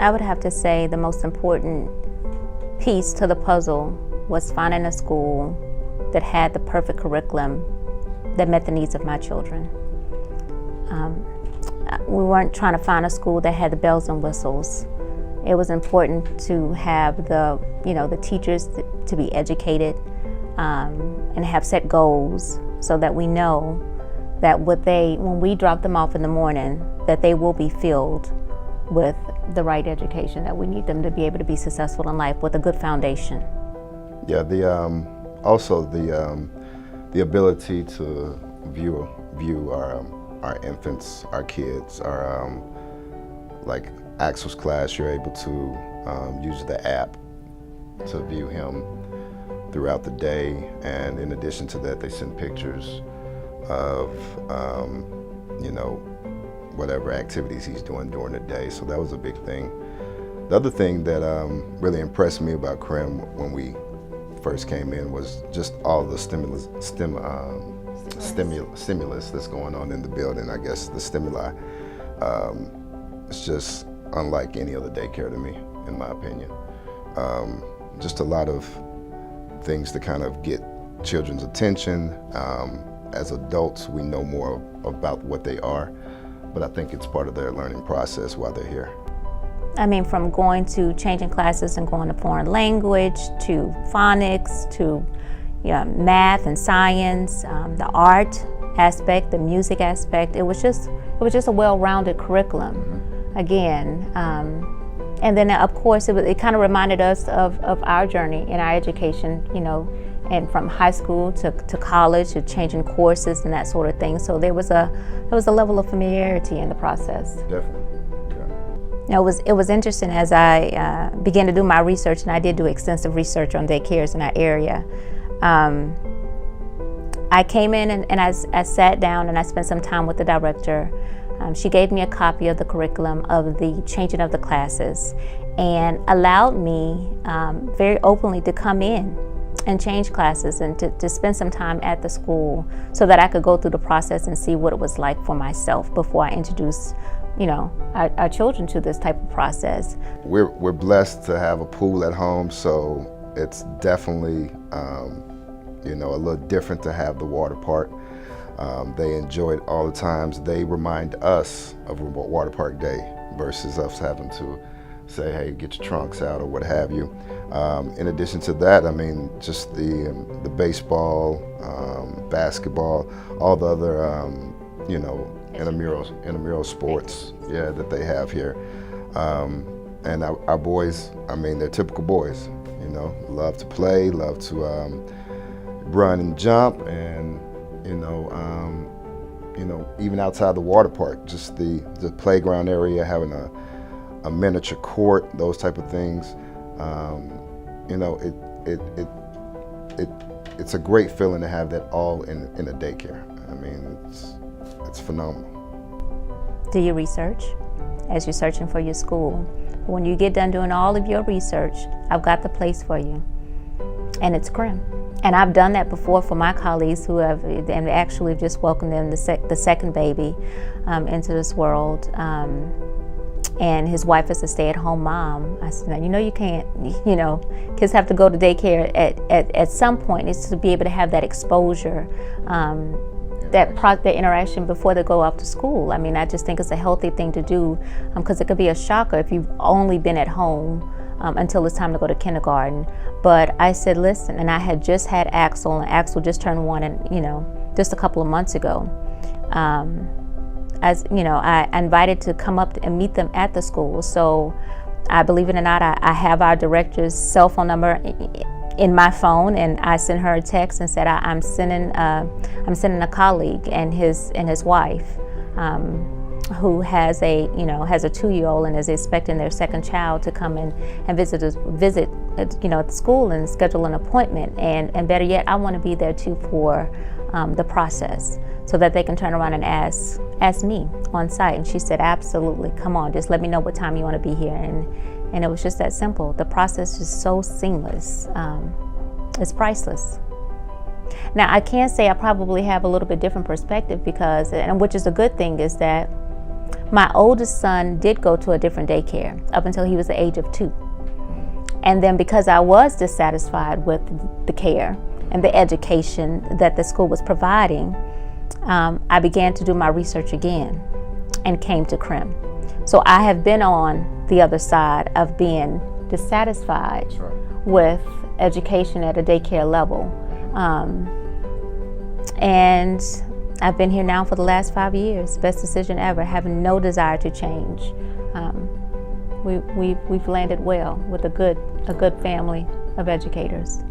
I would have to say the most important piece to the puzzle was finding a school that had the perfect curriculum that met the needs of my children. We weren't trying to find a school that had the bells and whistles. It was important to have the teachers to be educated and have set goals so that we know that when we drop them off in the morning, that they will be filled with the right education that we need them to be able to be successful in life with a good foundation. Yeah, also the ability to view our infants, our kids, our like Axel's class, you're able to use the app to view him throughout the day, and in addition to that, they send pictures of whatever activities he's doing during the day. So that was a big thing. The other thing that really impressed me about Crème when we first came in was just all the stimulus that's going on in the building. I guess the stimuli. It's just unlike any other daycare to me, in my opinion. Just a lot of things to kind of get children's attention. As adults, we know more about what they are, but I think it's part of their learning process while they're here. I mean, from going to changing classes and going to foreign language, to phonics, to math and science, the art aspect, the music aspect. It was just a well-rounded curriculum. Again, and then of course it kind of reminded us of our journey in our education, and from high school to college, to changing courses and that sort of thing. So there was a level of familiarity in the process. Definitely. It was interesting as I began to do my research, and I did do extensive research on daycares in our area. I came in and I sat down and I spent some time with the director. She gave me a copy of the curriculum of the changing of the classes and allowed me very openly to come in and change classes and to spend some time at the school so that I could go through the process and see what it was like for myself before I introduced our children to this type of process. We're blessed to have a pool at home, so it's definitely a little different to have the water park. They enjoy it all the times. They remind us of a water park day versus us having to say, hey, get your trunks out or what have you. In addition to that, I mean, just the baseball, basketball, all the other, intramural sports, that they have here. And our boys, I mean, they're typical boys, love to play, love to run and jump, and even outside the water park, just the playground area, having a miniature court, those type of things. It's a great feeling to have that all in a daycare. I mean, it's phenomenal. Do your research as you're searching for your school. When you get done doing all of your research, I've got the place for you, and it's Crème. And I've done that before for my colleagues who have, and actually just welcomed them the second baby into this world. And his wife is a stay-at-home mom. I said, now, you can't, kids have to go to daycare at some point. It's to be able to have that exposure, that interaction before they go off to school. I mean, I just think it's a healthy thing to do, because it could be a shocker if you've only been at home until it's time to go to kindergarten. But I said, listen, and I had just had Axel, and Axel just turned 1, and just a couple of months ago. I invited to come up and meet them at the school. So, believe it or not, I have our director's cell phone number in my phone, and I sent her a text and said I'm sending a colleague and his wife, who has a 2-year-old and is expecting their second child, to come in and visit at the school and schedule an appointment. And better yet, I want to be there too for the process, so that they can turn around and ask me on site. And she said, absolutely, come on, just let me know what time you want to be here. And it was just that simple. The process is so seamless. It's priceless. Now, I can say I probably have a little bit different perspective, because, and which is a good thing, is that My oldest son did go to a different daycare up until he was the age of 2. And then because I was dissatisfied with the care and the education that the school was providing, I began to do my research again and came to Crème. So I have been on the other side of being dissatisfied with education at a daycare level. And I've been here now for the last 5 years. Best decision ever, having no desire to change. We've landed well with a good family of educators.